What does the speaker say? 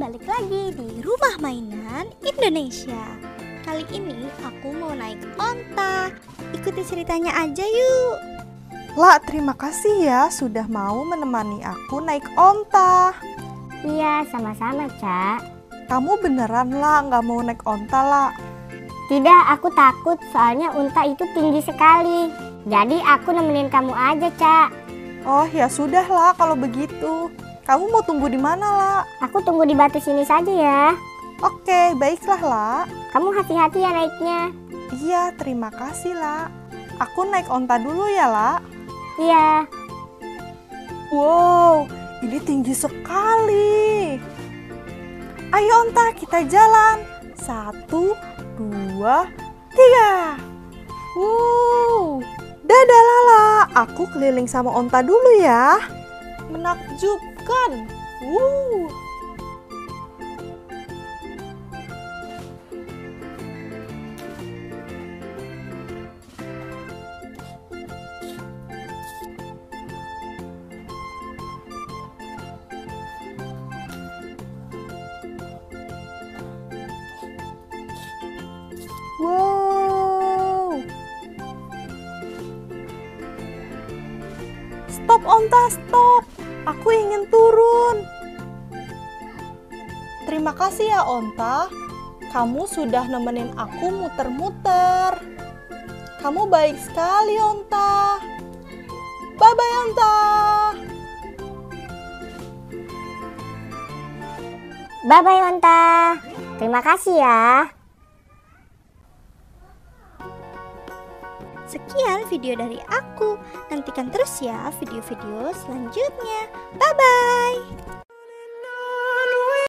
balik lagi di Rumah Mainan Indonesia. Kali ini aku mau naik onta. Ikuti ceritanya aja yuk. La, terima kasih ya sudah mau menemani aku naik onta. Iya, sama-sama, Cak. Kamu beneran La nggak mau naik onta, La? Tidak, aku takut soalnya unta itu tinggi sekali. Jadi aku nemenin kamu aja, Cak. Oh ya sudah La, kalau begitu. Kamu mau tunggu di mana, La? Aku tunggu di batu sini saja ya. Oke, baiklah La. Kamu hati-hati ya naiknya. Iya, terima kasih La. Aku naik onta dulu ya, La. Iya. Wow, ini tinggi sekali. Ayo onta, kita jalan. 1, 2, 3. Wow, dadah Lala. Aku keliling sama onta dulu ya. Menakjubkan. Wow. Stop onta, stop. Aku ingin turun. Terima kasih ya onta. Kamu sudah nemenin aku muter-muter. Kamu baik sekali onta. Bye-bye onta. Bye-bye, onta. Terima kasih ya. Sekian video dari aku. Nantikan terus ya video-video selanjutnya. Bye-bye.